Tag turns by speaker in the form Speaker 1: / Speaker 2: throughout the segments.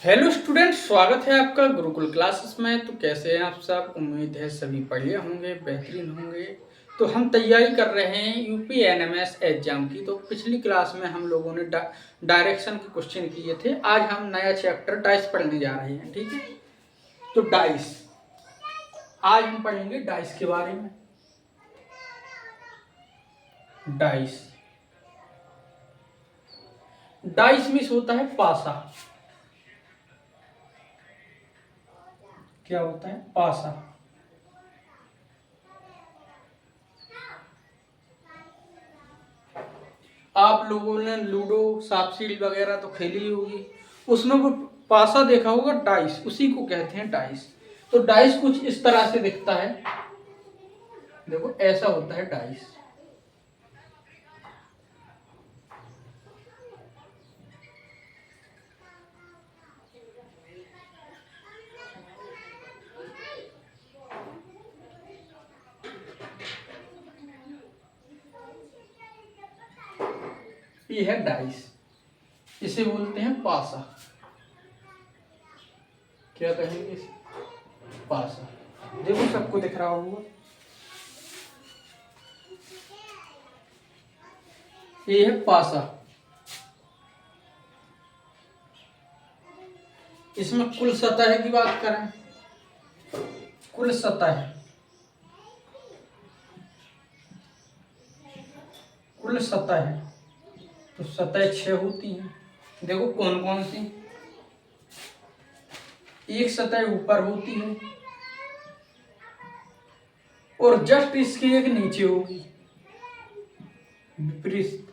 Speaker 1: Hello student, स्वागत है आपका गुरुकुल क्लासेस में। तो कैसे हैं आप सब? उम्मीद है सभी बढ़िया होंगे, बेहतरीन होंगे। तो हम तैयारी कर रहे हैं यूपी एनएमएस एग्जाम की। तो पिछली क्लास में हम लोगों ने डायरेक्शन के क्वेश्चन किए थे। आज हम नया चैप्टर डाइस पढ़ने जा रहे हैं, ठीक है। तो डाइस, आज हम पढ़ेंगे डाइस के बारे में। डाइस डाइस मीन्स होता है पासा। क्या होता है? पासा। आप लोगों ने लूडो, सांप सीढ़ी वगैरह तो खेली ही होगी। उसमें वो पासा देखा होगा, डाइस, उसी को कहते हैं डाइस। तो डाइस कुछ इस तरह से दिखता है। देखो, ऐसा होता है डाइस। ये है डाइस, इसे बोलते हैं पासा। क्या कहेंगे इसे? पासा। देखो, सबको दिख रहा होगा। ये है पासा। इसमें कुल सतह की बात करें, कुल सतह, कुल सतह, तो सतह 6 होती हैं। देखो कौन कौन सी। एक सतह ऊपर होती है और जस्ट इसके एक नीचे होगी, विपरीत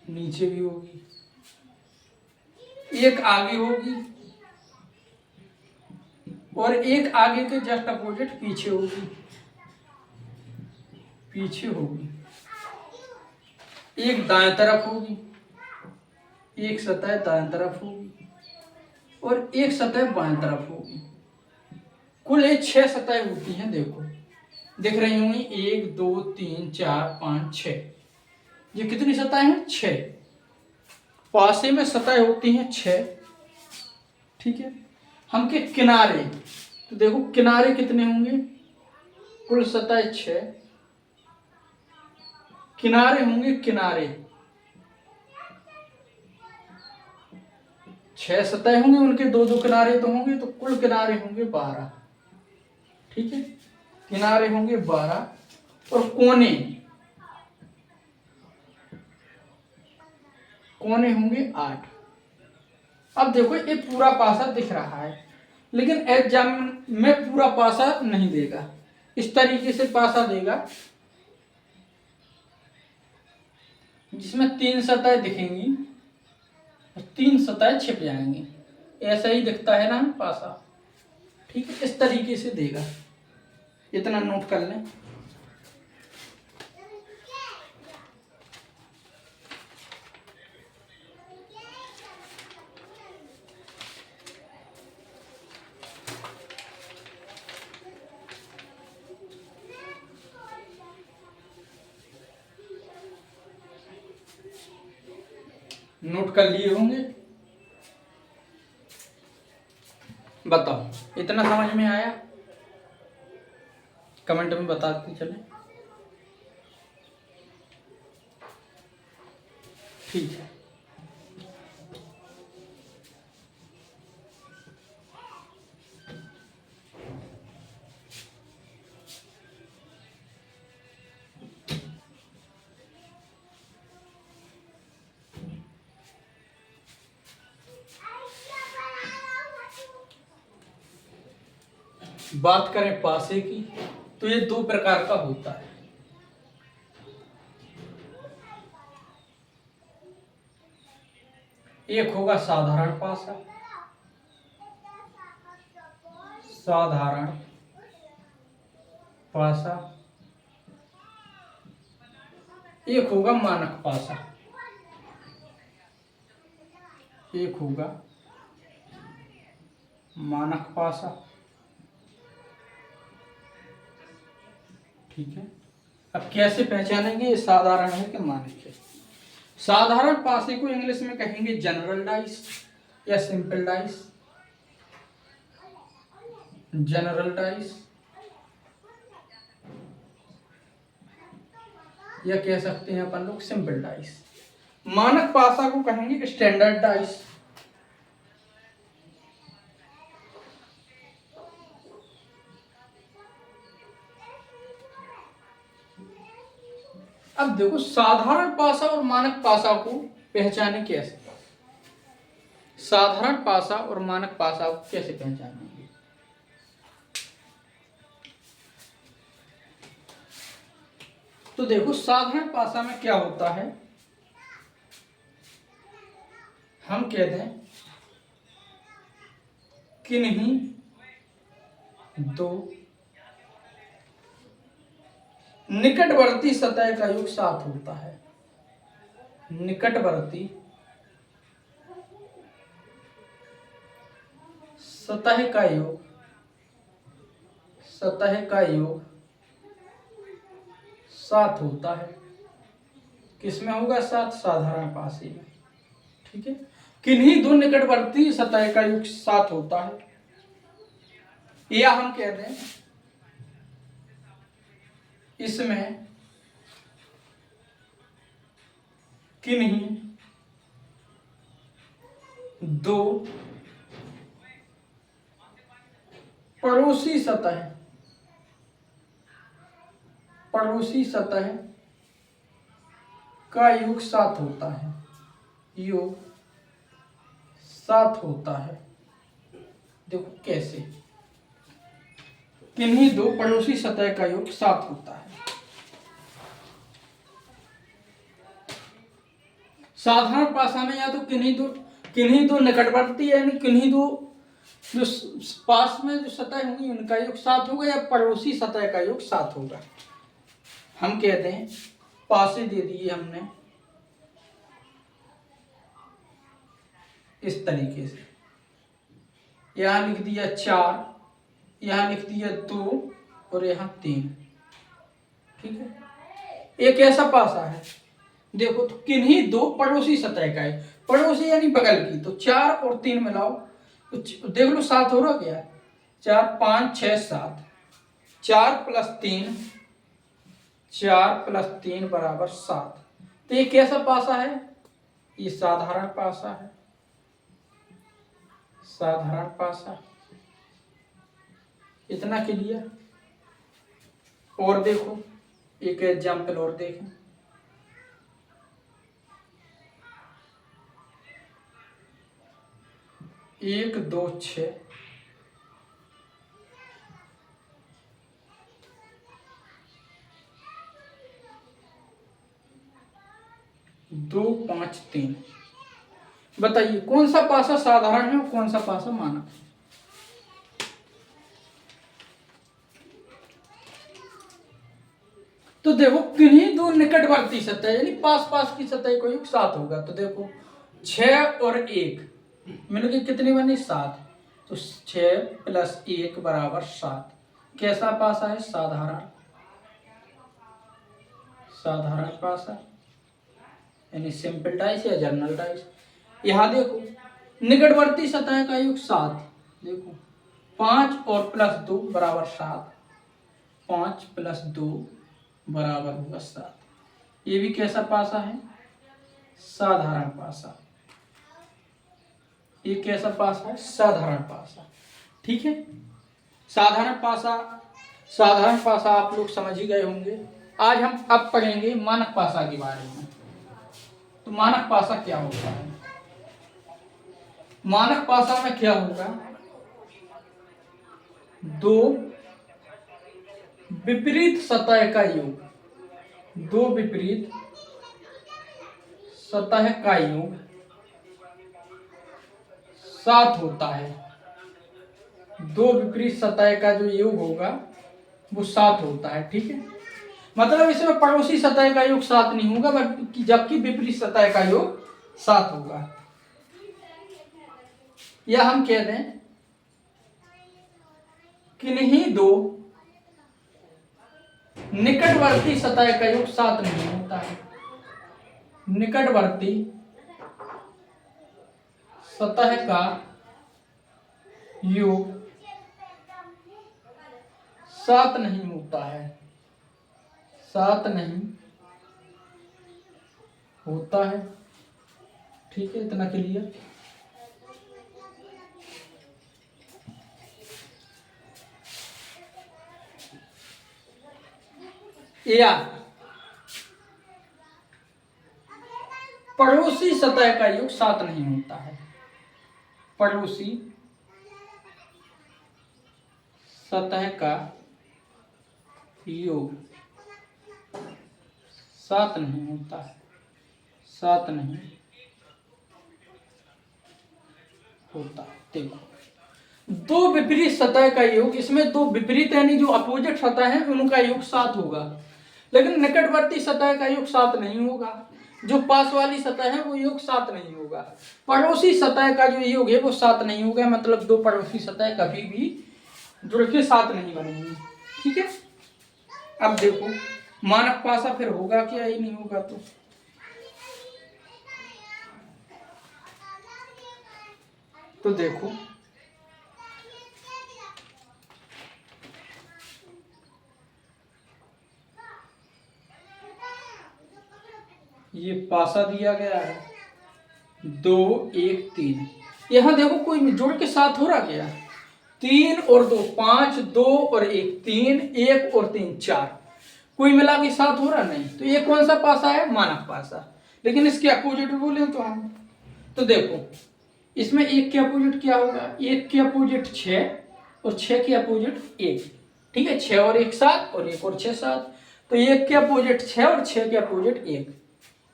Speaker 1: नीचे भी होगी। एक आगे होगी और एक आगे के जस्ट अपोजिट पीछे होगी, पीछे होगी। एक दाएं तरफ होगी, एक सतह दाएं तरफ होगी और एक सतह बाएं तरफ होगी। कुल ये 6 सतह होती हैं। देखो, दिख रही होंगी, 1 2 3 4 5 6। ये कितनी सतह हैं? 6। पासे में सतह होती हैं 6, ठीक है। हम के किनारे, तो देखो किनारे कितने होंगे? कुल सतह 6, किनारे होंगे, किनारे 6 सतह होंगे, उनके दो दो किनारे तो होंगे, तो कुल किनारे होंगे 12, ठीक है। किनारे होंगे 12 और कोने, कोने होंगे 8। अब देखो, ये पूरा पासा दिख रहा है, लेकिन एग्जाम में पूरा पासा नहीं देगा। इस तरीके से पासा देगा जिसमें 3 सतह दिखेंगी और 3 सतह छिप जाएंगी। ऐसा ही दिखता है ना पासा, ठीक है। इस तरीके से देगा। इतना नोट कर लें। नोट कर लिए होंगे। बताओ, इतना समझ में आया? कमेंट में बताते चले, ठीक है। बात करें पासे की, तो ये 2 प्रकार का होता है। एक होगा साधारण पासा, साधारण पासा। एक होगा मानक पासा, एक होगा मानक पासा, ठीक है। अब कैसे पहचानेंगे ये साधारण है कि मानक है? साधारण पासे को इंग्लिश में कहेंगे जनरल डाइस या सिंपल डाइस। जनरल डाइस, या कह सकते हैं अपन लोग सिंपल डाइस। मानक पासा को कहेंगे स्टैंडर्ड डाइस। अब देखो साधारण पासा और मानक पासा को पहचाने कैसे। साधारण पासा और मानक पासा को कैसे पहचानेंगे। तो देखो साधारण पासा में क्या होता है, हम कह दें किन्हीं दो निकटवर्ती सतह का योग 7 होता है। निकटवर्ती सतह का योग, सतह का योग 7 होता है। किसमें होगा 7? साधारण पासे में। ठीक है, किन्हीं दो निकटवर्ती सतह का योग 7 होता है। या हम कह दें इसमें किन्हीं दो पड़ोसी सतह, पड़ोसी सतह का योग 7 होता है। योग 7 होता है। देखो कैसे, किन्हीं दो पड़ोसी सतह का योग 7 होता है। साधारण पासा में या तो किन्हीं दो निकटवर्ती यानी किन्हीं दो जो पास में जो सतह होंगी उनका योग 7 होगा, या पड़ोसी सतह का योग 7 होगा। हम कहते हैं पासे दे दिए हमने इस तरीके से, यहां लिख दिया 4, यहां लिख दिया 2 और यहां 3। ठीक है, एक ऐसा पासा है देखो, तो किन्हीं दो पड़ोसी सतह का है, पड़ोसी यानी बगल की, तो 4 और 3 मिलाओ तो देख लो 7 हो रहा क्या, 4 5 6 7, 4 प्लस 3, 4 प्लस 3 बराबर 7। तो ये कैसा पासा है, ये साधारण पासा है। साधारण पासा, इतना क्लियर। और देखो एक एग्जाम्पल और देखें, 1 2 6, 2 5 3। बताइए कौन सा पासा साधारण है और कौन सा पासा मानक है। तो देखो किन्हीं दो निकटवर्ती सतह यानी पास पास की सतह को योग 7 होगा। तो देखो 6 और 1 मिलके कितनी बनी 7, तो 6 प्लस 1 बराबर 7। कैसा पासा है, साधारण, साधारण पासा यानी सिंपल डाइस या जनरल डाइस। यहां देखो निकटवर्ती सतह का योग 7, देखो 5 और प्लस 2 बराबर 7, 5 प्लस 2 बराबर होगा 7। ये भी कैसा पासा है, साधारण पासा। ये कैसा पासा है, साधारण पासा। ठीक है, साधारण पासा, साधारण पासा आप लोग समझ ही गए होंगे। आज हम अब पढ़ेंगे मानक पासा के बारे में। तो मानक पासा क्या होता है, मानक पासा में क्या होगा, दो विपरीत सतह का योग, दो विपरीत सतह का योग 7 होता है। दो विपरीत सतह का जो योग होगा वो 7 होता है। ठीक है, मतलब इसमें पड़ोसी सतह का योग 7 नहीं होगा, बल्कि जबकि विपरीत सतह का योग 7 होगा। या हम कह दें किन्हीं दो निकटवर्ती सतह का योग 7 नहीं होता है। निकटवर्ती सतह का योग सात नहीं होता है, सात नहीं होता है। ठीक है, इतना क्लियर। या पड़ोसी सतह का योग सात नहीं होता है, पड़ोसी सतह का योग सात नहीं होता है, सात नहीं होता। देखो, दो विपरीत सतह का योग, इसमें दो विपरीत यानी जो अपोजिट सतह है उनका योग सात होगा, लेकिन निकटवर्ती सतह का योग सात नहीं होगा। जो पास वाली सतह है वो योग सात नहीं होगा। पड़ोसी सतह का जो योग है वो सात नहीं होगा, मतलब दो पड़ोसी सतह कभी भी जुड़ के सात नहीं बनेंगी। ठीक है, अब देखो मानक पासा फिर होगा क्या, ही नहीं होगा तो देखो ये पासा दिया गया है 2 1 3, यहां देखो कोई जोड़ के साथ हो रहा क्या, 3 और 2 5, 2 और 1 3, 1 और 3 4, कोई मिला के साथ हो रहा नहीं। तो ये कौन सा पासा है, मानक पासा। लेकिन इसके अपोजिट बोले तो हम, तो देखो इसमें 1 के अपोजिट क्या होगा, 1 के अपोजिट 6 और 6 के अपोजिट 1। ठीक है, 6 और 1 7 और 1 और 6 7, तो 1 के अपोजिट 6 और 6 के अपोजिट 1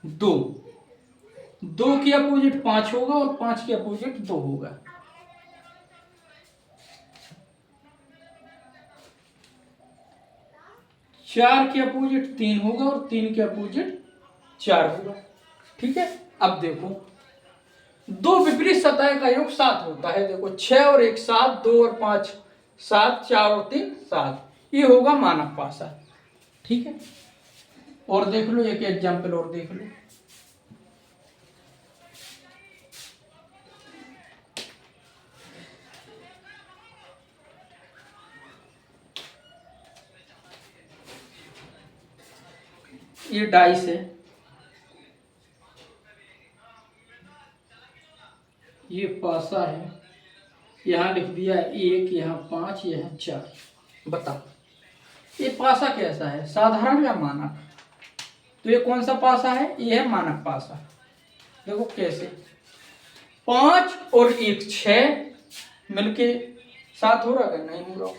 Speaker 1: 2, 2 के अपोजिट 5 होगा और 5 के अपोजिट 2 होगा। चार के अपोजिट 3 होगा और 3 के अपोजिट 4 होगा। ठीक है, अब देखो दो विपरीत सतह का योग 7 होता है। देखो 6 और 1 7, 2 और 5 7, 4 और 3 7, ये होगा मानक पासा। ठीक है, और देख लो एक एग्जाम्पल और देख लो। ये डाइस है, ये पासा है, यहां लिख दिया 1, यहाँ 5, यहाँ 4। बता ये पासा कैसा है, साधारण या मानक। तो ये कौन सा पासा है, ये है मानक पासा। देखो कैसे, 5 और 1 6 मिलके 7 हो रहा है, नहीं हो रहा।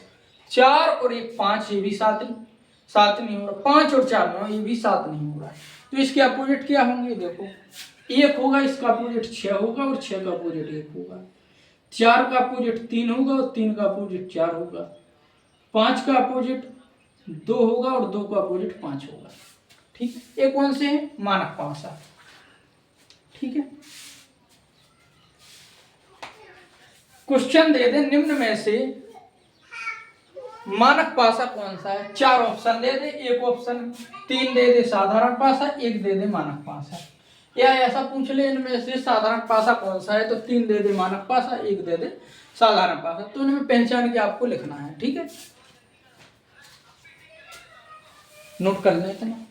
Speaker 1: 4 और 1 5, ये भी 7 नहीं हो रहा। 5 और 4 9, ये भी 7 नहीं हो रहा है। तो इसके अपोजिट क्या होंगे, देखो 1 होगा, इसका अपोजिट 6 होगा और 6 का अपोजिट 1 होगा। 4 का अपोजिट 3 होगा और 3 का अपोजिट 4 होगा। 5 का अपोजिट 2 होगा और 2 का अपोजिट 5 होगा। ठीक, ये कौन से हैं, मानक पासा। ठीक है, क्वेश्चन दे दे निम्न में से मानक पासा कौन सा है, 4 ऑप्शन दे दे, एक ऑप्शन 3 दे दे साधारण पासा, एक दे दे मानक पासा। या ऐसा पूछ ले इनमें से साधारण पासा कौन सा है, तो 3 दे दे मानक पासा, एक दे दे साधारण पासा। तो इनमें पहचान के आपको लिखना है। ठीक है, नोट कर लेते हैं।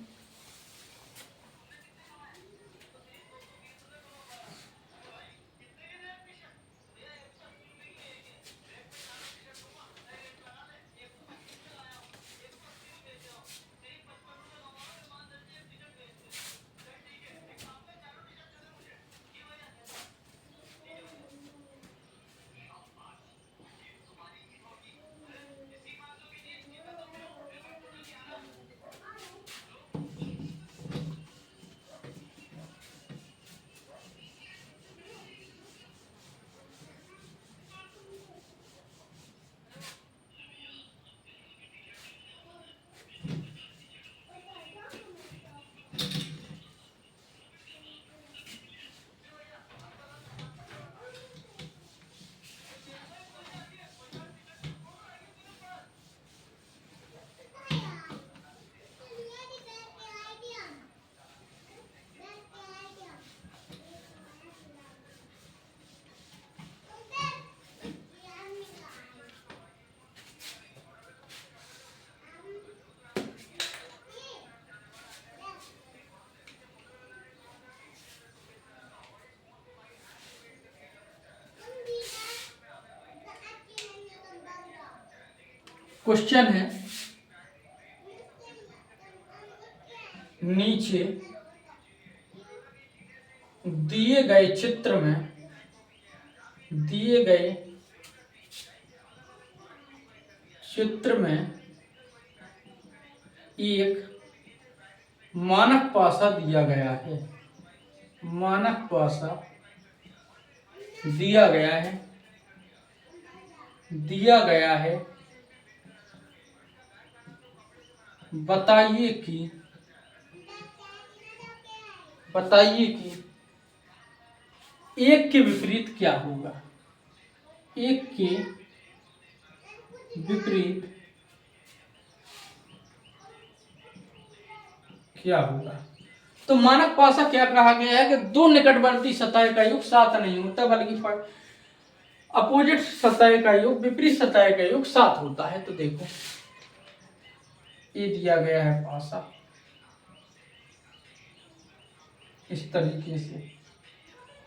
Speaker 1: क्वेश्चन है, नीचे दिए गए चित्र में एक मानक पासा दिया गया है। मानक पासा दिया गया है। बताइए कि एक के विपरीत क्या होगा। एक के विपरीत क्या होगा। तो मानक पासा क्या कहा गया है कि दो निकटवर्ती सतह का योग 7 नहीं होता, बल्कि अपोजिट सतह का योग, विपरीत सतह का योग 7 होता है। तो देखो ये दिया गया है पासा इस तरीके से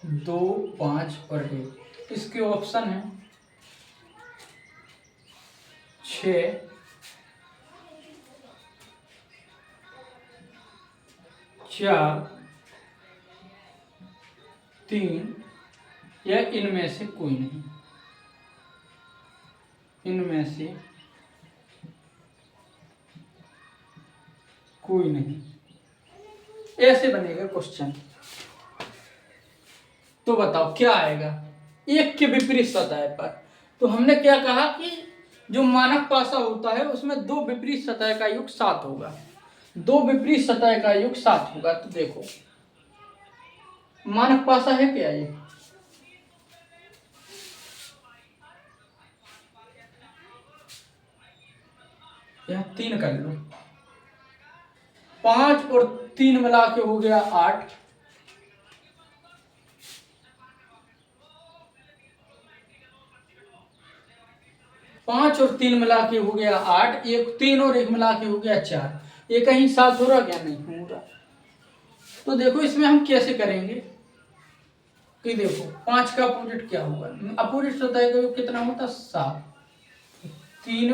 Speaker 1: 2, 5 और 1। इसके ऑप्शन है 6, 4, 3 या इनमें से कोई नहीं। इनमें से कोई नहीं, ऐसे बनेगा क्वेश्चन। तो बताओ क्या आएगा एक के विपरीत सतह पर। तो हमने क्या कहा कि जो मानक पासा होता है उसमें दो विपरीत सतह का योग 7 होगा। दो विपरीत सतह का योग 7 होगा। तो देखो मानक पासा है क्या ये, यह 3 कर लो, 5 और 3 मिला के हो गया 8, 5 और 3 मिला के हो गया 8, 3 और 1 मिला के हो गया 4। ये कहीं 7 हो रहा क्या, नहीं हो रहा। तो देखो इसमें हम कैसे करेंगे कि देखो 5 का अपोजिट क्या होगा, अपोजिट सतह का योग कितना होता है 7। 3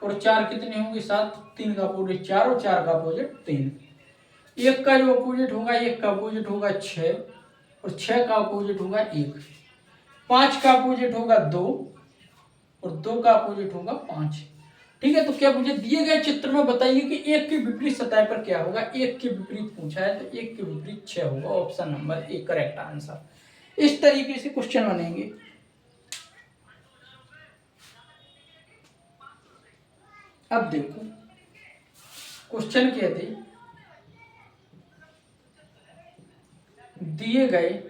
Speaker 1: और 4 कितने होंगे 7, 3 का अपोजिट 4 और 4 का अपोजिट 3। 1 का जो अपोजिट होगा 1 का अपोजिट होगा 6 और 6 का अपोजिट होगा 1। 5 का अपोजिट होगा 2 और 2 का अपोजिट होगा 5। ठीक है। तो क्या मुझे दिए गए चित्र में बताइए कि एक के विपरीत सतह पर क्या होगा। एक के विपरीत पूछा है तो एक के विपरीत 6 होगा। Option number A correct answer. इस तरीके से क्वेश्चन बनेंगे। अब देखो क्वेश्चन कहते दिए गए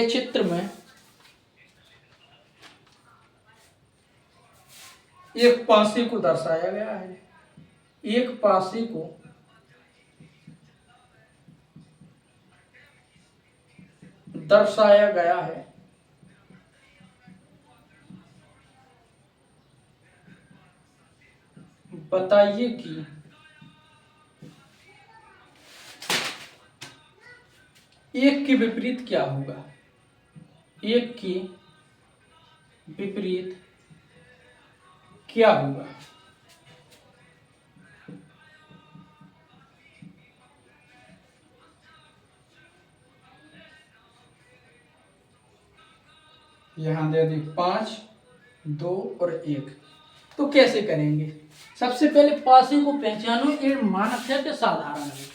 Speaker 1: चित्र में एक पासे को दर्शाया गया है। एक पासे को दर्शाया गया है। बताइए कि एक के विपरीत क्या होगा। एक के विपरीत क्या होगा। यहां दे दी 5, 2 और 1। तो कैसे करेंगे, सबसे पहले पासे को पहचानो, ये मानक है कि साधारण है।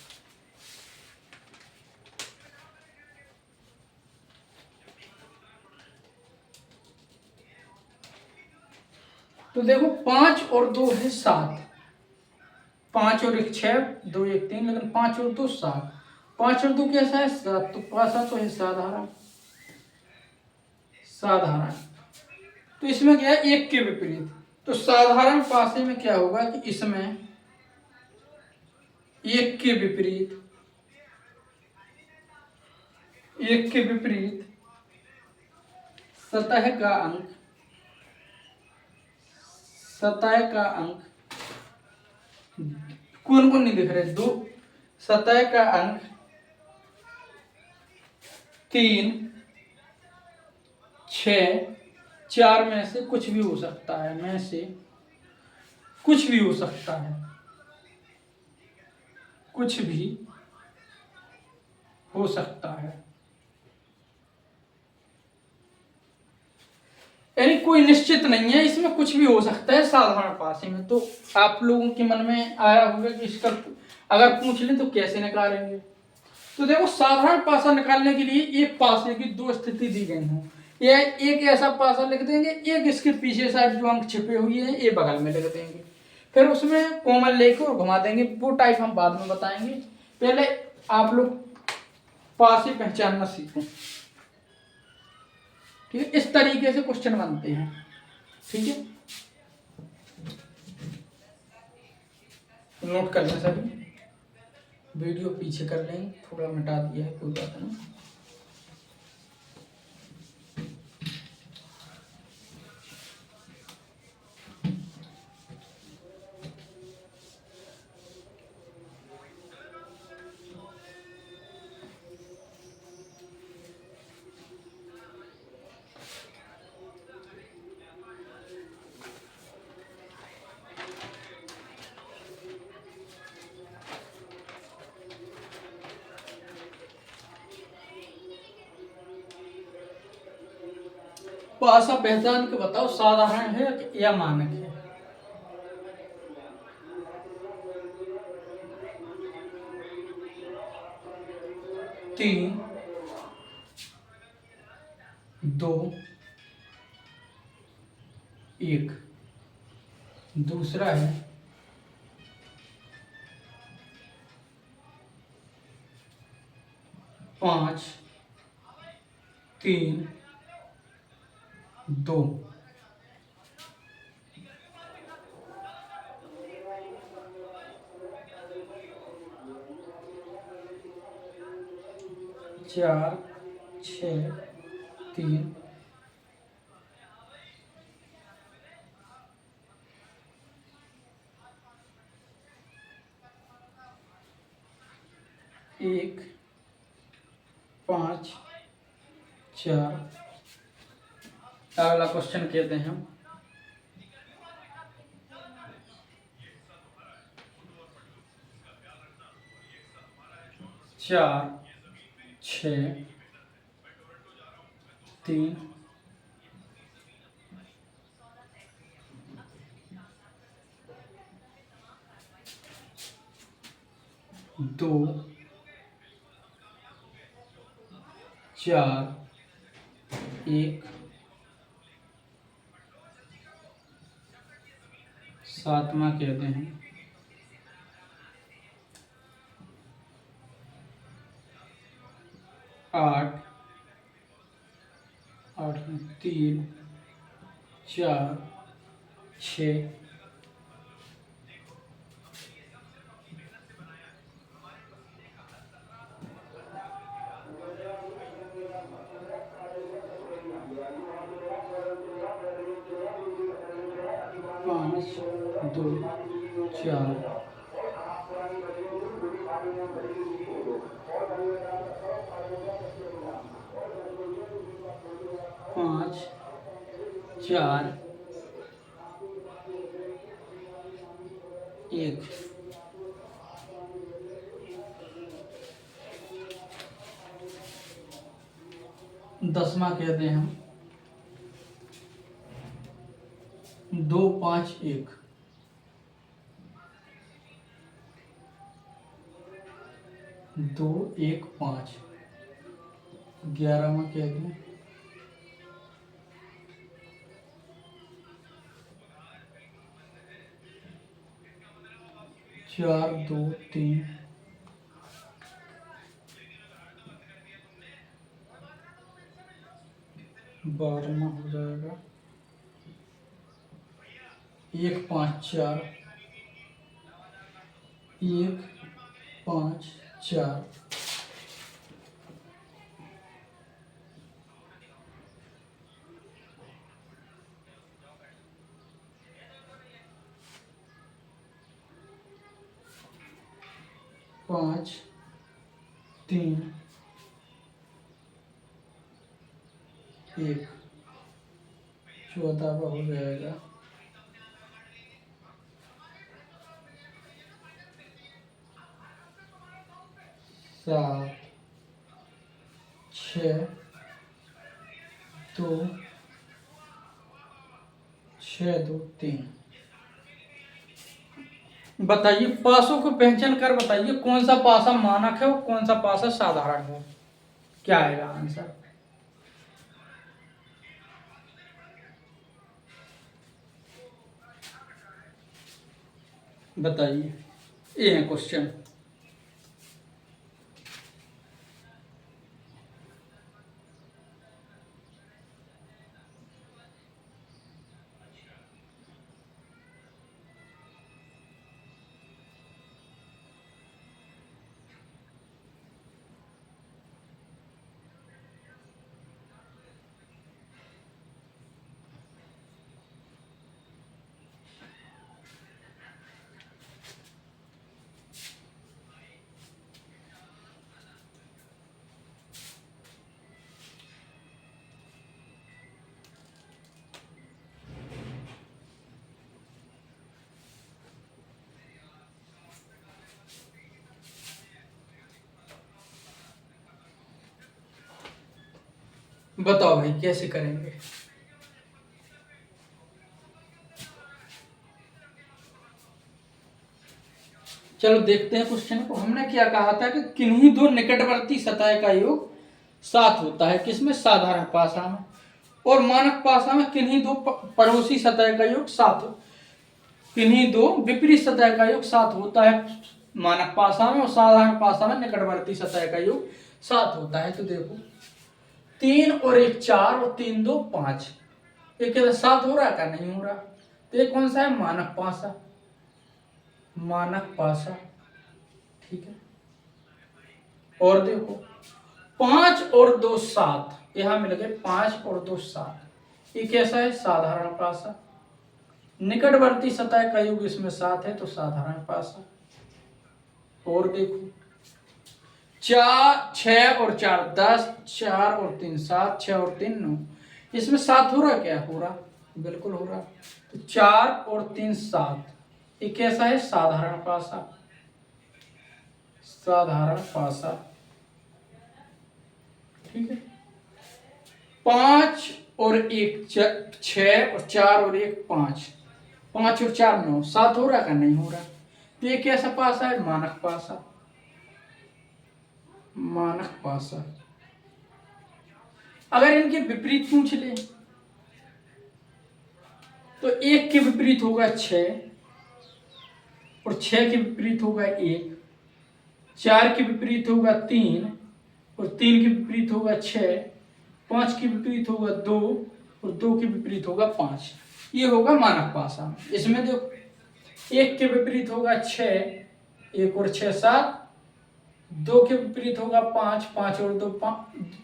Speaker 1: तो देखो 5 और 2 है 7, 5 और 1 6, 2 1 3, लेकिन 5 और 2 7। 5 और 2 कैसा है 7, तो पासा तो है साधारण। तो इसमें क्या है एक के विपरीत। तो साधारण पासे में क्या होगा कि इसमें एक के विपरीत सतह का अंक कौन कौन नहीं दिख रहे, 2 सतह का अंक 3, 6, 4 में से कुछ भी हो सकता है, में से कुछ भी हो सकता है, कुछ भी हो सकता है, यानी कोई निश्चित नहीं है, इसमें कुछ भी हो सकता है साधारण पासे में। तो आप लोगों के मन में आया होगा कि इसका अगर पूछ लें तो कैसे निकालेंगे। तो देखो, साधारण पासा निकालने के लिए एक पासे की दो स्थिति दी गई है। ये एक ऐसा पासा लिख देंगे, एक इसके पीछे साइड जो अंक छिपे हुए हैं ये बगल में लिख देंगे, फिर उसमें कोमल लेकर और घुमा देंगे। वो टाइप हम बाद में बताएंगे, पहले आप लोग पासे पहचानना सीखो। ठीक है, इस तरीके से क्वेश्चन बनते हैं। ठीक है, नोट कर लें सभी, वीडियो पीछे कर लेंगे, थोड़ा मिटा दिया है, कोई बात नहीं। पासा पहचान के बताओ, साधारण है या मानक है। तीन, दो, एक। दूसरा है 5, 3, 2। 4, 6, 3, 1, 5, 4। अगला क्वेश्चन कहते हैं हम 4, 6, 3, 2, 4, 1। सातवां कहते हैं 8, 8 में 3, 4, 6। 5, 2, 4। 5, 4, 1। 10वां कहते हैं हम 2, 5, 1। 2, 1, 5। 11वां कहते हैं 4, 2, 3। 12वां हो जाएगा 1, 5, 4। 1, 5, 4। 5, 3, 1। चौथा हो जाएगा 7 6 2 6 2 3। बताइए पासों को पहचान कर बताइए कौन सा पासा मानक है और कौन सा पासा साधारण है। क्या आएगा आंसर? बताइए, ये है क्वेश्चन। बताओ भाई कैसे करेंगे। चलो देखते हैं क्वेश्चन को। हमने क्या कहा था कि किन्हीं दो निकटवर्ती सतह का योग 7 होता है, किसमें? साधारण पासा में। और मानक पासा में किन्हीं दो पड़ोसी सतह का योग 7 किन्हीं दो विपरीत सतह का योग 7 होता है मानक पासा में, और साधारण पासा में निकटवर्ती सतह का योग 7 होता है। तो देखो 3 और 1 4 और 3 2 5, ये क्या 7 हो रहा है? क्या नहीं हो रहा? तो ये कौन सा है? मानक पासा। मानक पासा, ठीक है। और देखो 5 और 2 7, यहां मिल गए 5 और 2 7, ये कैसा है? साधारण पासा। निकटवर्ती सतह का योग इसमें 7 है, तो साधारण पासा। और देखो 4 6 और 4 10, 4 और 3 7, 6 और 3 9, इसमें 7 हो रहा? क्या हो रहा? बिल्कुल हो रहा। तो 4 और 3 7, ये कैसा है? साधारण पासा। साधारण पासा, ठीक है। 5 और 1 6 और 4 और 1 5, 5 और 4 9, 7 हो रहा? का नहीं हो रहा? तो ये कैसा पासा है? मानक पासा। मानक पासा। अगर इनके विपरीत पूछ ले तो 1 के विपरीत होगा 6, और 6 के विपरीत होगा 1, 4 के विपरीत होगा 3, और 3 के विपरीत होगा 6, 5 के विपरीत होगा 2, और 2 के विपरीत होगा 5। ये होगा मानक पासा। इसमें देखो 1 के विपरीत होगा 6, 1 और 6 7, 2 के विपरीत होगा 5, 5 और 2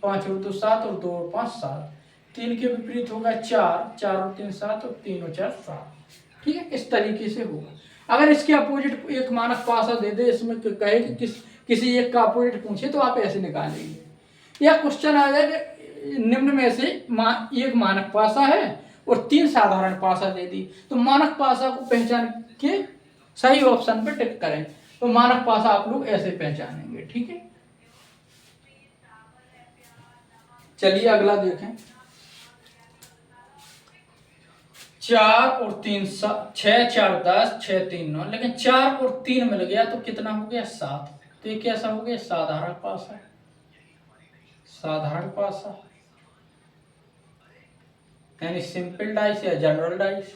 Speaker 1: 5 और 2 7, और 2 और 5 7, 3 के विपरीत होगा 4, 4 और 3 7, और 3 और 4 7, ठीक है। इस तरीके से होगा। अगर इसके अपोजिट एक मानक पासा दे दे, इसमें कहे कि किसी एक का अपोजिट पूछे, तो आप ऐसे निकालेंगे। यह क्वेश्चन आ जाए कि निम्न में से एक मानक पासा है और 3 साधारण पासा दे दी, तो मानक पासा को पहचान के सही ऑप्शन पर टिक करें। तो मानक पासा आप लोग ऐसे पहचानेंगे, ठीक है। चलिए अगला देखें। 4 और 3 6 4 10, 6 3 9, लेकिन 4 और 3 मिल गया तो कितना हो गया? 7। तो ये कैसा हो गया? साधारण पासा। साधारण पासा यानी सिंपल डाइस या जनरल डाइस।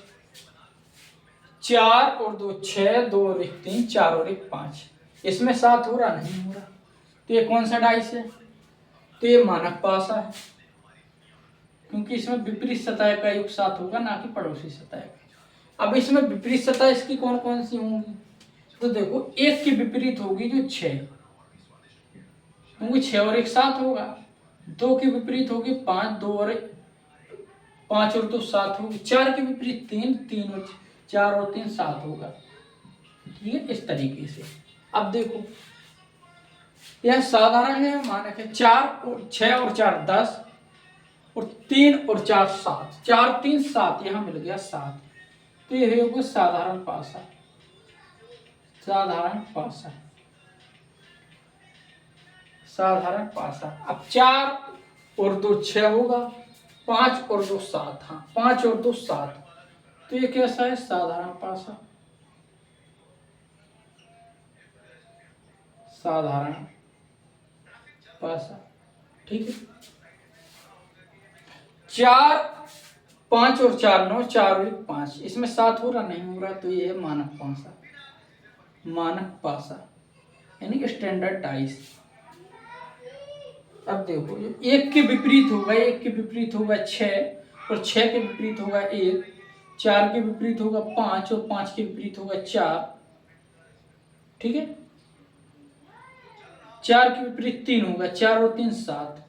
Speaker 1: 4 और 2 6, 2 और 1 3, 4 और 1 5, इसमें 7 हो रहा? नहीं हो रहा। तो ये कौन सा डाइस है? तो ये मानक पासा है, क्योंकि इसमें विपरीत सतह का योग 7 होगा, ना कि पड़ोसी सतह का। अब इसमें विपरीत सतह इसकी कौन कौन सी होंगी? तो देखो 1 की विपरीत होगी जो 6, क्योंकि 6 और 1 7 होगा। 2 की विपरीत होगी 5, 2 और 5 और 2 7 होगी। 4 की विपरीत 3, 3 और 4 और 3 7 होगा, ठीक है। इस तरीके से अब देखो यह साधारण है, मानक है। 4 और 6 और 4 10, और 3 और 4 7, 4 3 7, यहाँ मिल गया 7। तो ये होगा साधारण पासा, साधारण पासा, साधारण पासा। अब 4 और 2 6 होगा, 5 और 2 7, हाँ 5 और 2 7। तो ये कैसा है? साधारण पासा, साधारण पासा। ठीक है। 4 5 और 4 9, 4 और 1 5, इसमें 7 हो रहा नहीं हो रहा, तो ये है मानक पासा, मानक पासा यानी कि स्टैंडर्ड डाइस। अब देखो, एक के विपरीत होगा, एक के विपरीत होगा 6, और 6 के विपरीत होगा 1, 4 के विपरीत होगा 5, और 5 के विपरीत होगा 4। ठीक है। 4 के विपरीत 3 होगा, 4 और 3 7।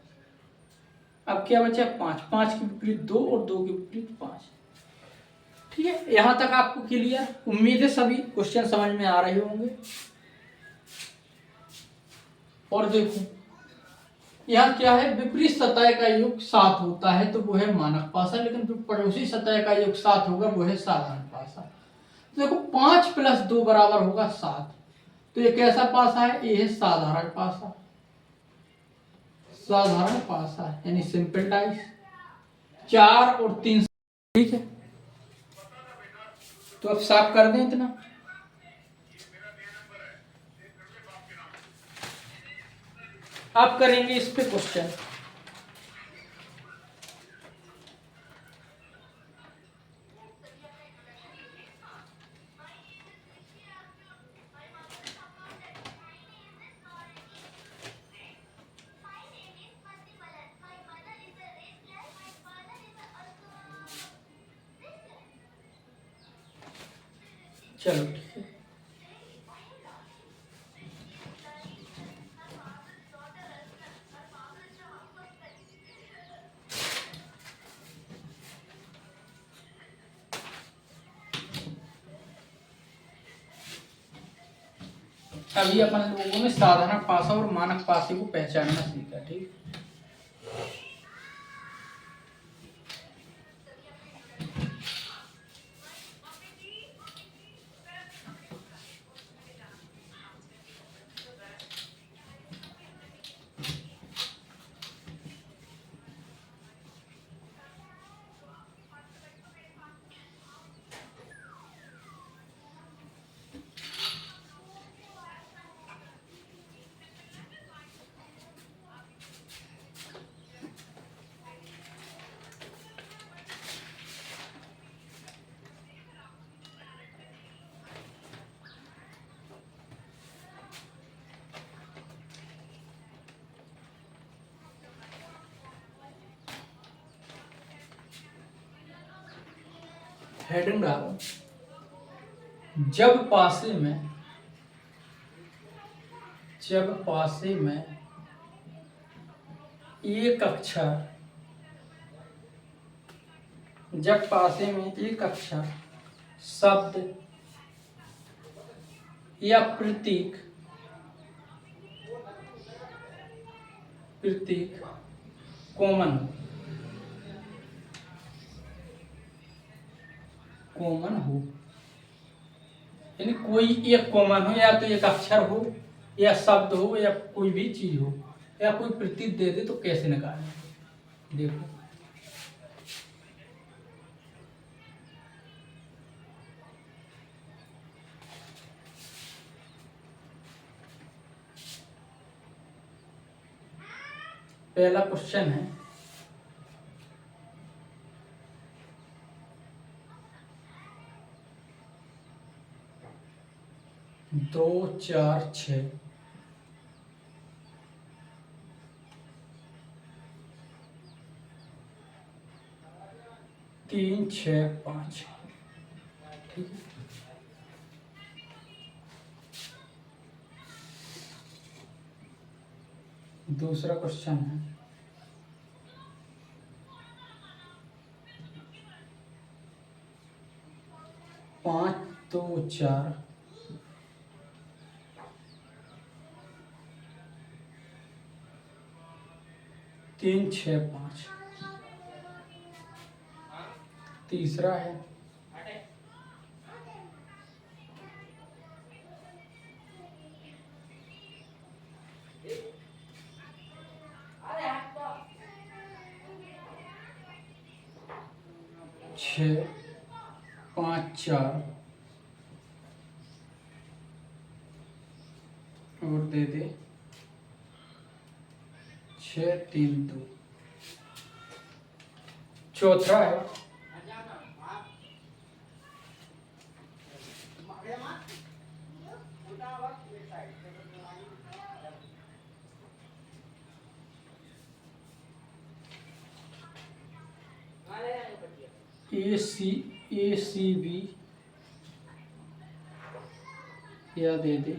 Speaker 1: अब क्या बचा? 5, 5 के विपरीत 2, और 2 के विपरीत 5। ठीक है, यहां तक आपको क्लियर? उम्मीद है सभी क्वेश्चन समझ में आ रहे होंगे। और देखो यहाँ क्या है? विपरीत सतह का योग 7 होता है तो वो है मानक पासा, लेकिन जो पड़ोसी सतह का योग 7 होगा वो है साधारण पासा। तो देखो 5 + 2 बराबर होगा 7, तो ये कैसा पासा है? ये है साधारण पासा, साधारण पासा यानी सिंपल डाइस। 4 और 3। ठीक है, तो अब साफ कर दें इतना। अब करेंगे इस पे क्वेश्चन। चलो ठीक है। अभी अपन लोगों ने साधारण पासा और मानक पासे को पहचानना सीखा। ठीक, हेडिंग डालो। जब पासे में, जब पासे में एक अक्षर, जब पासे में एक अक्षर, शब्द या प्रतीक, प्रतीक कॉमन, कॉमन हो, यानी कोई एक कॉमन हो, या तो एक अक्षर हो, या शब्द हो, या कोई भी चीज हो, या कोई प्रतीक दे दे, तो कैसे निकालें? देखो पहला क्वेश्चन है, 2 4 6, 3 6 5। ठीक है, दूसरा क्वेश्चन है, 5 2 4, 3 6 5। तीसरा है, छः पाँच चार और दे दे, छः तीन दो। चौथा है, ए सी बी या दे दे,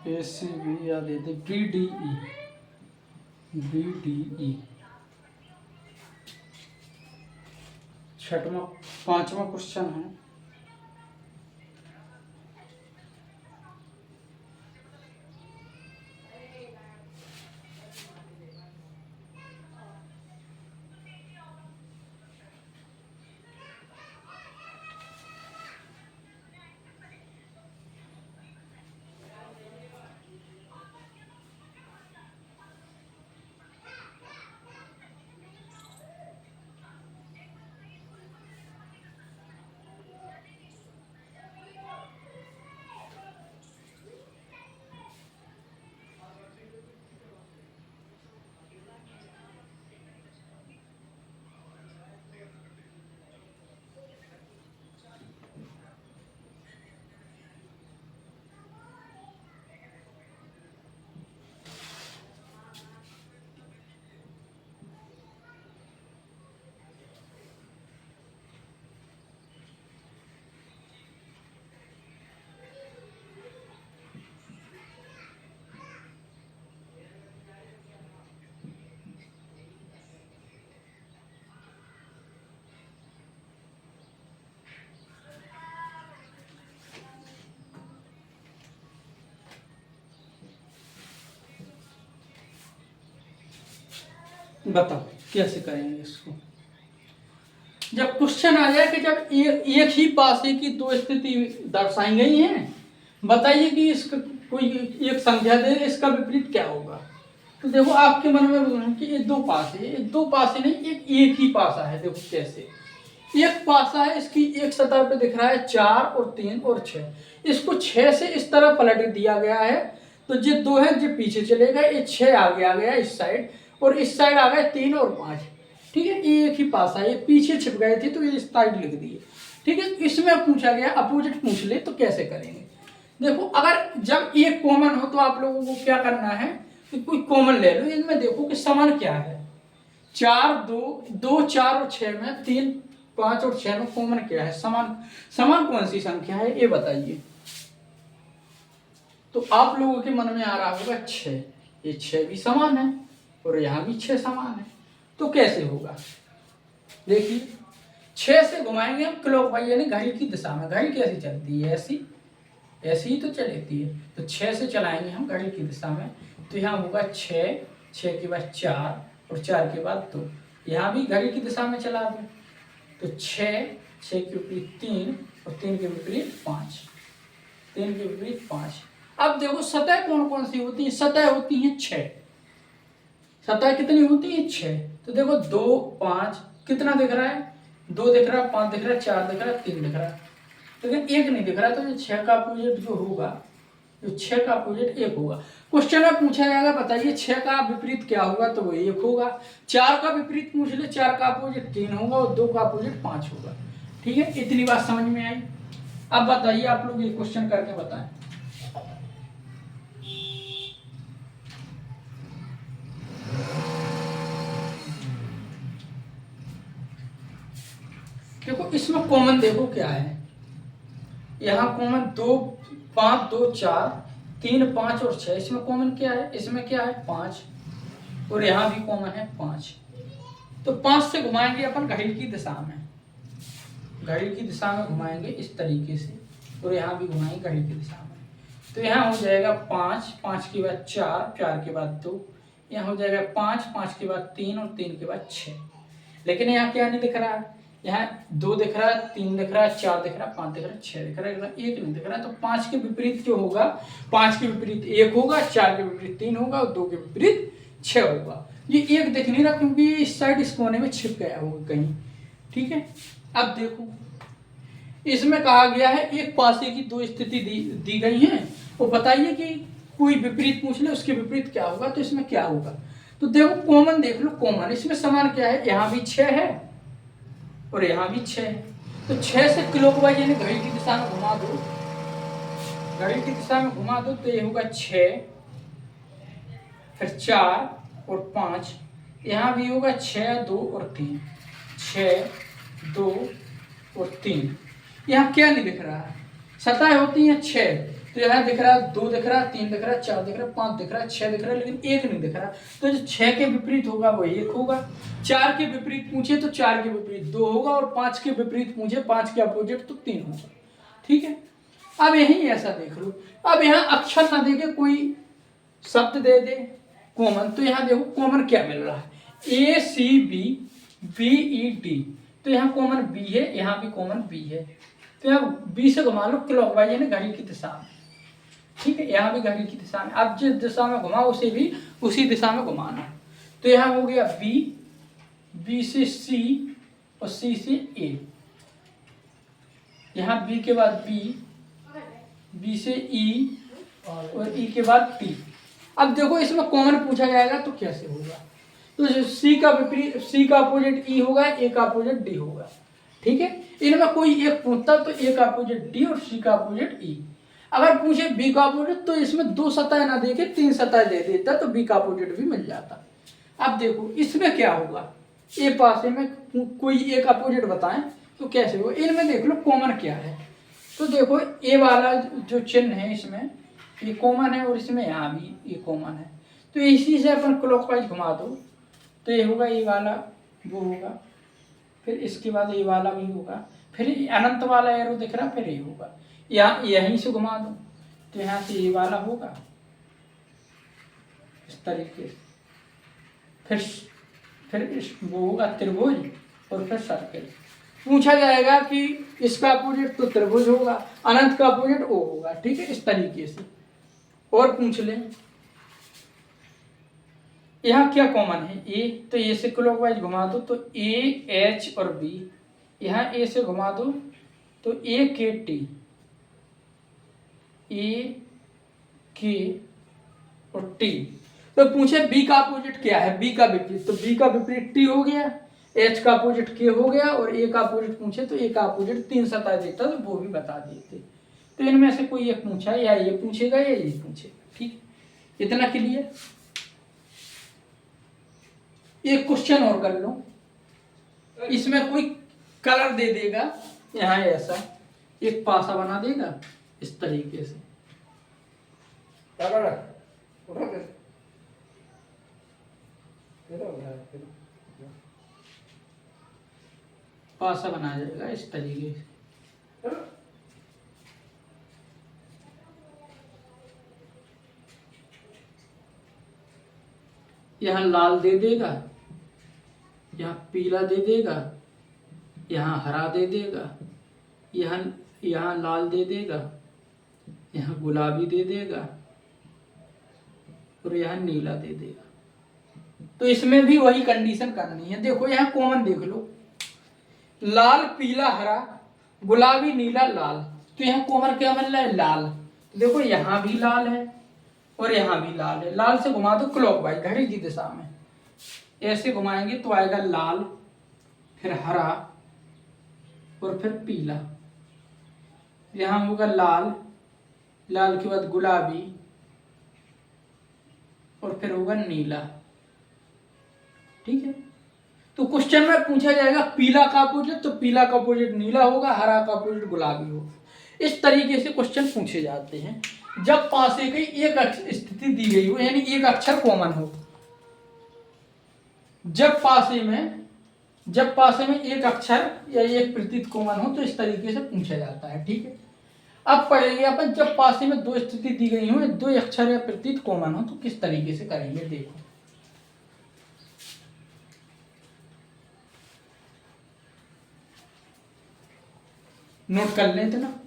Speaker 1: ए सी बी या दे दे, बी डी ई। छठवां पांचवा क्वेश्चन है, बताओ कैसे करेंगे इसको। जब क्वेश्चन आ जाए कि जब एक ही पासे की दो स्थिति दर्शाई गई हैं, बताइए कि इसका कोई एक संख्या दे, इसका विपरीत क्या होगा। तो देखो आपके मन में कि ये दो पासे नहीं, एक ही पासा है। देखो कैसे, एक पासा है, इसकी एक सतह पे दिख रहा है 4 और 3 और 6, इसको 6 से इस तरह पलट दिया गया है, तो ये 2 है जो पीछे चले गए, ये 6 आगे आ गया इस साइड, और इस साइड आ गए 3 और 5। ठीक है, ये एक ही पासा है, ये पीछे छिप गए थे तो ये इस साइड लिख दिए। ठीक है, इसमें पूछा गया अपोजिट पूछ ले तो कैसे करेंगे। देखो अगर जब एक कॉमन हो तो आप लोगों को क्या करना है कि कोई कॉमन ले लो। इनमें देखो कि समान क्या है, 4 2 4 और 6 में 3 5 और 6 में कॉमन क्या है, समान कौन सी संख्या है ये बताइए। तो आप लोगों के मन में आ रहा होगा 6, ये 6 भी समान है और यहाँ भी 6 समान है, तो कैसे होगा। देखिए 6 से घुमाएंगे हम क्लॉकवाइज यानी घड़ी की दिशा में। घड़ी कैसी चलती है, ऐसी ही तो चलती है। तो 6 से चलाएंगे हम घड़ी की दिशा में, तो यहाँ होगा 6, 6 के बाद 4 और 4 के बाद 2। यहाँ भी घड़ी की दिशा में चला दो तो 6, 6 के विपरीत 3 और 3 के विपरीत 5, 3 के विपरीत 5। अब देखो सतह कौन कौन सी होती है, सतह होती है 6। सतह कितनी होती है 6। तो देखो 2 5 कितना दिख रहा है, 2 दिख रहा है, 5 दिख रहा है, 4 दिख रहा है, 3 दिख रहा है, लेकिन 1 नहीं दिख रहा है। तो ये 6 का अपोजिट जो होगा, जो 6 का अपोजिट 1 होगा। क्वेश्चन में पूछा जाएगा बताइए 6 का विपरीत क्या होगा, तो वो 1 होगा। 4 का विपरीत पूछ ले, 4 का अपोजिट 3 होगा और 2 का अपोजिट 5 होगा। ठीक है, इतनी बात समझ में आई। अब बताइए आप लोग ये क्वेश्चन करके बताएं। देखो इसमें कॉमन देखो क्या है, यहाँ कॉमन 2 5 2 4 3 5 और 6, इसमें कॉमन क्या है, इसमें क्या है 5 और यहाँ भी कॉमन है 5। तो 5 से घुमाएंगे अपन घड़ी की दिशा में, घड़ी की दिशा में घुमाएंगे इस तरीके से, और यहाँ भी घुमाएंगे घड़ी की दिशा में। तो यहाँ हो जाएगा 5, 5 के बाद 4, 4 के बाद 2, यहाँ हो जाएगा 5, 5 के बाद 3 और 3 के बाद 6। लेकिन यहाँ क्या नहीं दिख रहा है, यहाँ 2 दिख रहा है, 3 दिख रहा है, 4 दिख रहा है, 5 दिख रहा है, 6 दिख रहा है, 1 नहीं दिख रहा है। तो 5 के विपरीत जो होगा, 5 के विपरीत 1 होगा, 4 के विपरीत 3 होगा और 2 के विपरीत 6 होगा। ये 1 दिख नहीं रहा क्योंकि इस साइड इस कोने में छिप गया होगा कहीं। ठीक है, अब देखो इसमें कहा गया है एक पासे की दो स्थिति दी गई है, वो बताइए कि कोई विपरीत पूछ ले उसके विपरीत क्या होगा। तो इसमें क्या होगा, तो देखो कॉमन देख लो, कॉमन इसमें समान क्या है, यहाँ भी 6 है और यहाँ भी 6 है। तो 6 से क्लॉकवाइज यानी घड़ी की दिशा में घुमा दो, घड़ी की दिशा में घुमा दो तो ये होगा 6, फिर 4 और 5, यहाँ भी होगा 6, 2 और 3, 6, 2 और 3। यहाँ क्या नहीं दिख रहा है, सतह होती है 6, तो यहाँ दिख रहा है 2 दिख रहा है, 3 दिख रहा है, 4 दिख रहा है, 5 दिख रहा है, 6 दिख रहा है, लेकिन 1 नहीं दिख रहा। तो जो 6 के विपरीत होगा वो 1 होगा, 4 के विपरीत पूछे तो 4 के विपरीत 2 होगा और 5 के विपरीत पूछे 5 के अपोजिट तो 3 होगा। ठीक है, अब यही ऐसा देख लो। अब यहाँ अक्षर ना देके कोई शब्द दे दे कॉमन, तो यहाँ देखो कॉमन क्या मिल रहा है, ACB BED, तो यहाँ कॉमन B है, यहाँ भी कॉमन B है। तो यहाँ B से घुमा लो क्लॉकवाइज यानी घड़ी की दिशा में। ठीक है, यहाँ भी घड़ी की दिशा में, अब जिस दिशा में घुमा उसे भी उसी दिशा में घुमाना। तो यहाँ हो गया B से C और C से A, यहाँ B के बाद B से E और E के बाद T। अब देखो इसमें कॉमन पूछा जाएगा तो कैसे होगा, तो C का विपरीत, C का अपोजिट E होगा, A का अपोजिट D होगा। ठीक है, इनमें कोई एक पूछता तो A का अपोजिट D और C का अपोजिट E। अगर पूछे B का अपोजिट तो इसमें 2 सतह ना देके 3 सतह दे देता तो B का अपोजिट भी मिल जाता। अब देखो इसमें क्या होगा, ए पासे में कोई एक अपोजिट बताएं तो कैसे होगा। इनमें देख लो कॉमन क्या है, तो देखो ए वाला जो चिन्ह है इसमें ये कॉमन है और इसमें यहाँ भी ये कॉमन है। तो इसी से अपन क्लॉकवाइज घुमा दो तो ये होगा, ये वाला वो होगा, फिर इसके बाद ये वाला भी होगा, फिर अनंत वाला एरो दिख रहा, फिर ये होगा। यहाँ यहीं से घुमा दो तो यहाँ से ये वाला होगा इस तरीके से, फिर वो होगा त्रिभुज और फिर सर्कल। पूछा जाएगा कि इसका अपोजिट तो त्रिभुज होगा, अनंत का अपोजिट ओ होगा। ठीक है, इस तरीके से। और पूछ लें यहाँ क्या कॉमन है, ए, तो ए से क्लॉकवाइज घुमा दो तो ए, एच और बी, यहाँ ए से घुमा दो तो ए के टी, ए के और टी। तो पूछे बी का अपोजिट क्या है, बी का विपरीत, तो बी का विपरीत टी हो गया, एच का अपोजिट के हो गया और ए का अपोजिट पूछे तो ए का अपोजिट 3 सतह देता तो वो भी बता देते। तो इनमें से कोई एक पूछा, या ये पूछेगा या ये पूछेगा। ठीक, इतना क्लियर। एक क्वेश्चन और कर लो, इसमें कोई कलर दे देगा, यहाँ ऐसा एक पासा बना देगा इस तरीके से, पासा बना जाएगा इस तरीके से। यहाँ लाल दे देगा, यहाँ पीला दे देगा, यहाँ हरा दे देगा, यहाँ लाल दे देगा, यहाँ गुलाबी दे देगा और यहाँ नीला दे देगा। तो इसमें भी वही कंडीशन करनी है। देखो यहाँ कॉमन देख लो, लाल पीला हरा गुलाबी नीला लाल, तो यहाँ कॉमन क्या मिल रहा है, लाल। तो देखो यहाँ भी लाल है और यहाँ भी लाल है, लाल से घुमा दो क्लॉकवाइज घड़ी की दिशा में, ऐसे घुमाएंगे तो आएगा लाल, फिर हरा और फिर पीला, यहाँ होगा लाल, लाल के बाद गुलाबी और फिर होगा नीला। ठीक है, तो क्वेश्चन में पूछा जाएगा पीला का अपोजिट, तो पीला का अपोजिट नीला होगा, हरा का अपोजिट गुलाबी होगा। इस तरीके से क्वेश्चन पूछे जाते हैं जब पासे की एक स्थिति दी गई हो, यानी एक अक्षर कॉमन हो। जब पासे में एक अक्षर या एक प्रतीत कॉमन हो तो इस तरीके से पूछा जाता है। ठीक है, अब पढ़ेंगे अपन जब पासे में दो स्थिति दी गई हो, दो अक्षर या प्रतीत कॉमन हो तो किस तरीके से करेंगे। देखो नोट कर लेते ना।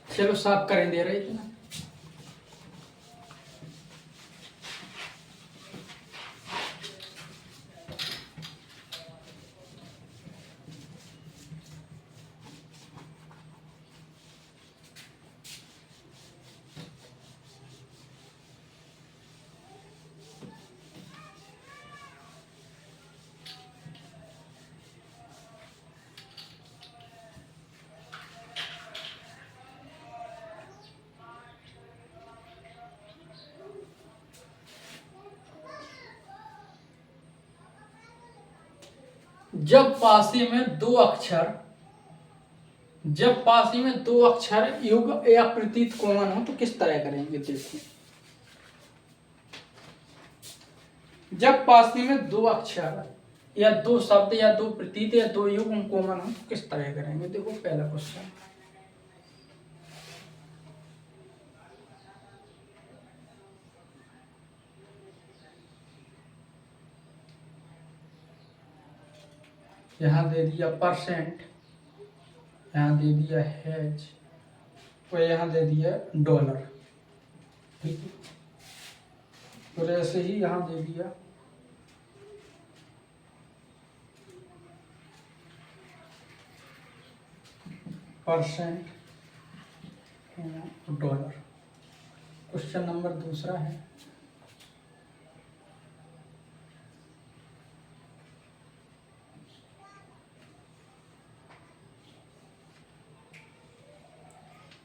Speaker 1: चलो साफ करें दे रहे थे ना। जब पासी में दो अक्षर युग या प्रतीत कॉमन हो तो किस तरह करेंगे देखिए। जब पासी में दो अक्षर या दो शब्द या दो प्रतीत या दो युग कॉमन हो तो किस तरह करेंगे। देखो पहला क्वेश्चन, यहाँ दे दिया परसेंट, यहाँ दे दिया हैज और यहाँ दे दिया डॉलर। ठीक है, और ऐसे ही यहाँ दे दिया परसेंट डॉलर। क्वेश्चन नंबर दूसरा है,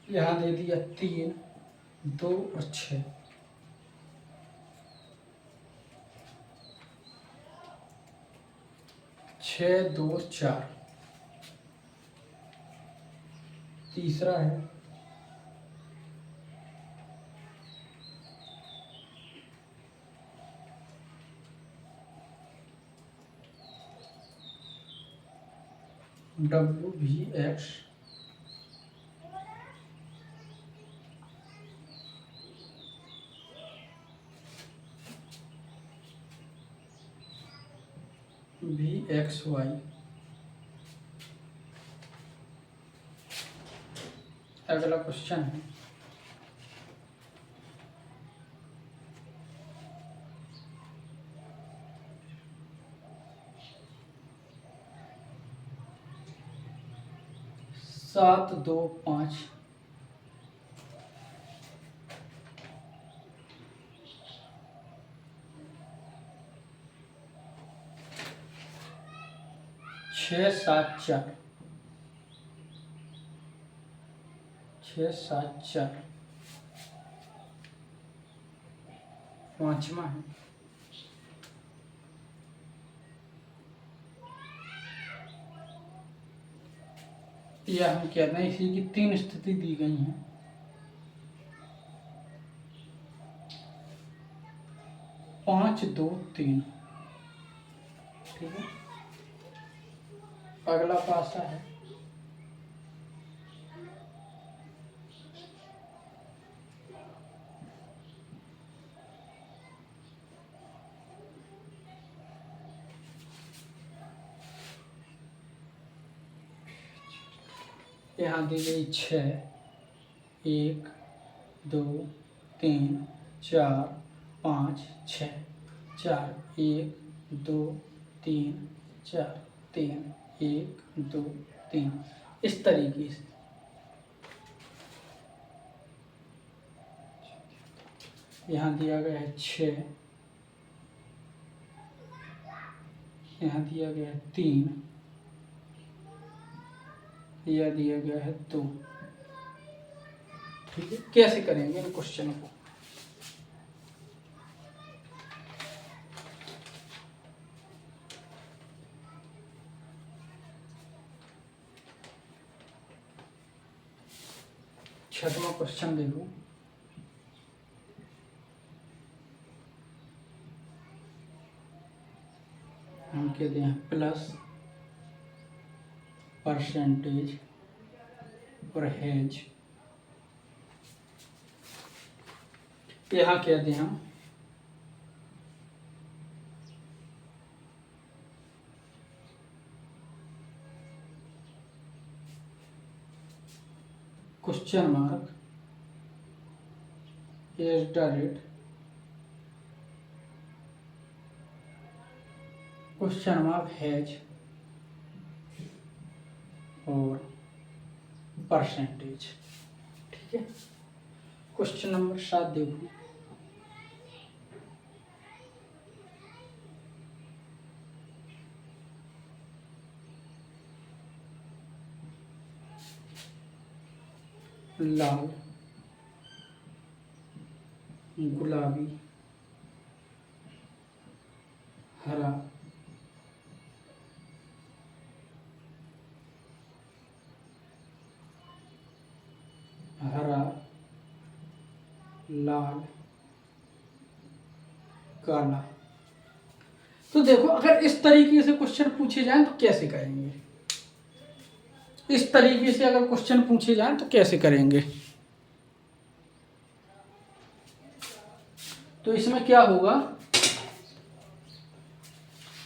Speaker 1: यहाँ दे दिया 3, 2 और 6। 6, 2, 4। तीसरा है WVX VXY। अगला क्वेश्चन है, सात, 2, 5। 6, 7, 4। 6, 7, 4। पांचवा है यह हम कहते हैं इसी की 3 स्थिति दी गई हैं। 5, 2, 3। ठीक है, अगला पासा है यहाँ दी गई 6, 1, 2, 3, 4, 5, 6। 4, 1, 2, 3, 4, 3, 1, 2, 3 इस तरीके से। यहाँ दिया गया है 6, यहाँ दिया गया है 3, यह दिया गया है 2। ठीक है, कैसे करेंगे इन क्वेश्चन को। छठवां क्वेश्चन देखो, कह दिया प्लस परसेंटेज और हैज, यहाँ कह दिया question mark as the rate question mark has और परसेंटेज। ठीक है, क्वेश्चन नंबर 7 देखो। लाल, गुलाबी, हरा, हरा, लाल, काला। तो देखो, अगर इस तरीके से क्वेश्चन पूछे जाएं तो कैसे करेंगे? इस तरीके से अगर क्वेश्चन पूछे जाएं तो कैसे करेंगे? तो इसमें क्या होगा,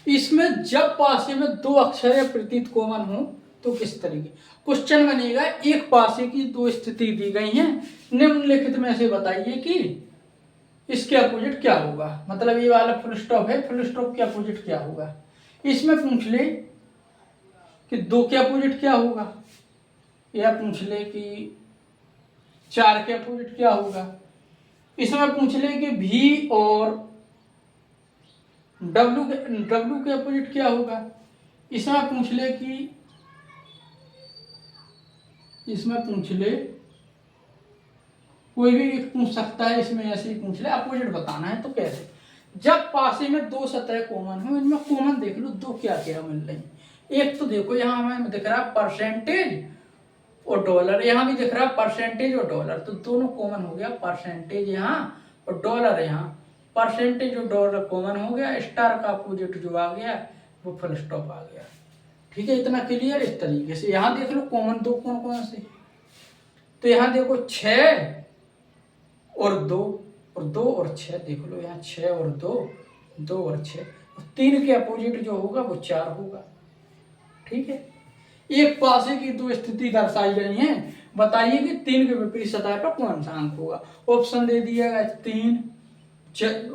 Speaker 1: इसमें जब पासे में दो अक्षर या प्रतीत कॉमन हो तो किस तरीके क्वेश्चन बनेगा। एक पासे की दो स्थिति दी गई हैं, निम्नलिखित में से बताइए कि इसके अपोजिट क्या होगा। मतलब ये वाला फुल स्टॉप है, फुल स्टॉप के अपोजिट क्या होगा। इसमें पूछ ले कि 2 के अपोजिट क्या होगा, या पूछ ले कि 4 के अपोजिट क्या होगा। इसमें पूछ ले कि भी और डब्ल्यू के अपोजिट क्या होगा। इसमें पूछ ले कि कोई भी पूछ सकता है, इसमें ऐसे ही पूछ ले, अपोजिट बताना है तो कैसे। जब पासे में दो सतह कॉमन हो, इनमें कॉमन देख लो दो क्या क्या मिल रही है। एक तो देखो यहाँ हमें दिख रहा है परसेंटेज और डॉलर, यहाँ भी दिख रहा है परसेंटेज और डॉलर, तो दोनों कॉमन हो गया। परसेंटेज यहाँ और डॉलर यहाँ, परसेंटेज और डॉलर कॉमन हो गया। स्टार का अपोजिट जो आ गया वो फुल स्टॉप आ गया। ठीक है, इतना क्लियर। इस तरीके से यहाँ देख लो कॉमन दो कौन कौन से। तो यहाँ देखो 6 और 2 और 2 और 6, देख लो यहाँ 6 और 2, 2 और 6, 3 के अपोजिट जो होगा वो 4 होगा। ठीक है, एक पासे की दो स्थिति दर्शाई गई है, बताइए कि 3 के विपरीत सतह पर कौन सा अंक होगा। ऑप्शन दे दिया 3,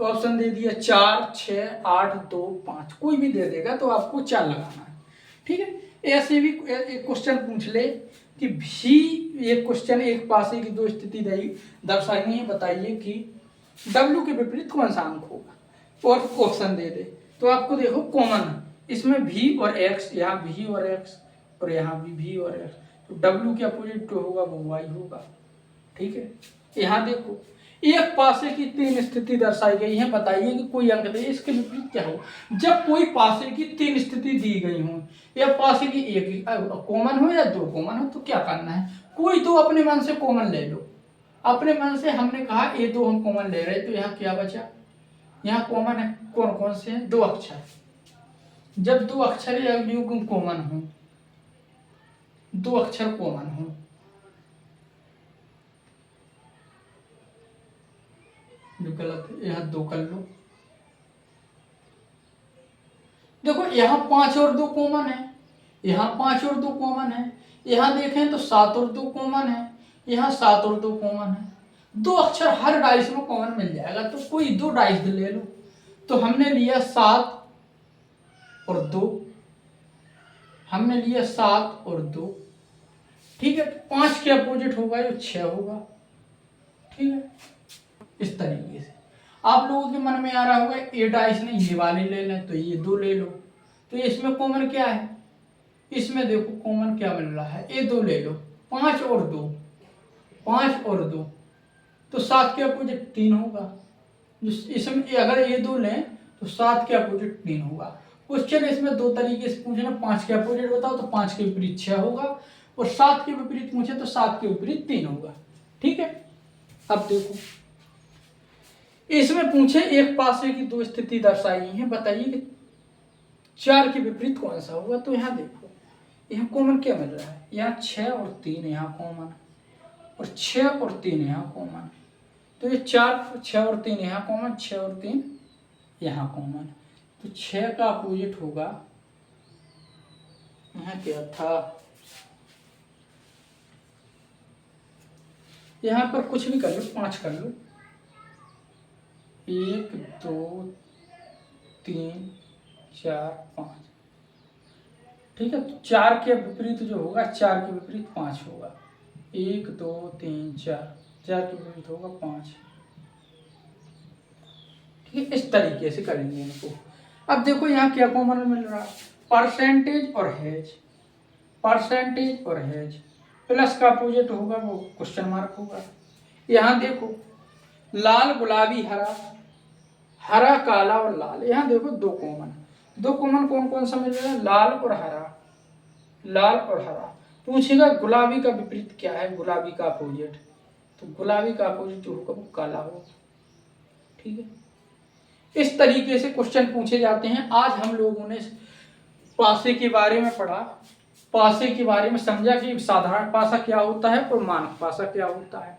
Speaker 1: ऑप्शन दे दिया 4, 6, 8, 2, 5, कोई भी दे देगा तो आपको 4 लगाना है। ठीक है, ऐसे भी एक क्वेश्चन पूछ ले कि भी एक क्वेश्चन एक पासे की दो स्थिति दर्शाई है, बताइए कि डब्ल्यू के विपरीत कौन सा अंक होगा, और ऑप्शन दे दे। तो आपको देखो कॉमन इसमें भी और एक्स, यहाँ भी और एक्स और यहाँ भी और एक्स, तो डब्ल्यू के अपोजिट जो होगा वो वाई होगा। ठीक है, यहाँ देखो एक पासे की 3 स्थिति दर्शाई गई है, बताइए कि कोई अंक दे, इसके विपरीत क्या हो। जब कोई पासे की 3 स्थिति दी गई हो, या पासे की एक कॉमन हो या 2 कॉमन हो, तो क्या करना है, कोई तो अपने मन से कॉमन ले लो। अपने मन से हमने कहा ये 2 हम कॉमन ले रहे, तो यहाँ क्या बचा, यहाँ कॉमन है कौन कौन से हैं, 2 अक्षर। जब 2 अक्षर या युग्म कॉमन हो, 2 अक्षर कॉमन हो, जो गलत है यहाँ 2 कर लो। देखो यहाँ 5 और 2 कॉमन है, यहाँ 5 और 2 कॉमन है, यहाँ देखें तो 7 और 2 कॉमन है, यहाँ 7 और 2 कॉमन है। 2 अक्षर हर डाइस में कॉमन मिल जाएगा, तो कोई 2 डाइस ले लो। तो हमने लिया 7 और 2, हमने लिया 7 और 2। ठीक है, 5 के अपोजिट होगा जो 6 होगा। ठीक है, इस तरीके से आप लोगों के मन में आ रहा होगा ये डाइस ने ये वाले ले लें, तो ये 2 ले लो। तो इसमें कॉमन क्या है, इसमें देखो कॉमन क्या मिल रहा है, ये 2 ले लो। 5 और 2, 5 और 2, तो 7 के अपोजिट 3 होगा। इसमें अगर ये 2 लें तो 7 के अपोजिट 3 होगा। क्वेश्चन इसमें 2 तरीके से पूछना, 5 के अपोजिट बताओ तो 5 के विपरीत 6 होगा, और 7 के विपरीत पूछे तो 7 के विपरीत 3 होगा। ठीक है, अब देखो इसमें पूछे एक पासे की 2 स्थिति दर्शाई है, बताइए कि 4 के विपरीत कौन सा होगा? तो यहाँ देखो, यहाँ कॉमन क्या मिल रहा है? यहाँ 6 और 3 यहाँ कॉमन, और 6 और 3 यहाँ कॉमन। तो ये 4, 6 और 3 यहाँ कॉमन, 6 और 3 यहाँ कॉमन। तो 6 का अपोजिट होगा, यहाँ क्या था, यहाँ पर कुछ भी कर लो, 5 कर लो, 1 2 3 4 5, ठीक है। तो 4 के विपरीत जो होगा, 4 के विपरीत 5 होगा। 1 2 3 4, 4 के विपरीत होगा 5, ठीक है। इस तरीके से करेंगे इनको। अब देखो यहाँ क्या कॉमन मिल रहा है? परसेंटेज और हैज, परसेंटेज और हैज, प्लस का अपोजिट होगा वो क्वेश्चन मार्क होगा। यहाँ देखो, लाल गुलाबी हरा, हरा काला और लाल, यहाँ देखो दो कॉमन, दो कॉमन कौन कौन सा मिल रहा है? लाल और हरा, लाल और हरा। पूछेगा गुलाबी का विपरीत क्या है, गुलाबी का अपोजिट, तो गुलाबी का अपोजिट जो होगा वो काला होगा, ठीक है। इस तरीके से क्वेश्चन पूछे जाते हैं। आज हम लोगों ने पासे के बारे में पढ़ा, पासे के बारे में समझा कि साधारण पासा क्या होता है और मानक पासा क्या होता है,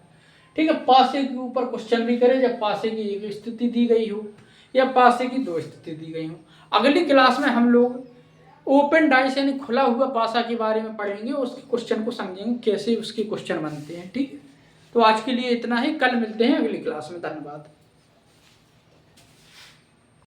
Speaker 1: ठीक है। पासे के ऊपर क्वेश्चन भी करें जब पासे की एक स्थिति दी गई हो या पासे की दो स्थिति दी गई हो। अगली क्लास में हम लोग ओपन डाइस यानी खुला हुआ पासा के बारे में पढ़ेंगे, उसके क्वेश्चन को समझेंगे कैसे उसके क्वेश्चन बनते हैं, ठीक है। तो आज के लिए इतना ही, कल मिलते हैं अगली क्लास में। धन्यवाद।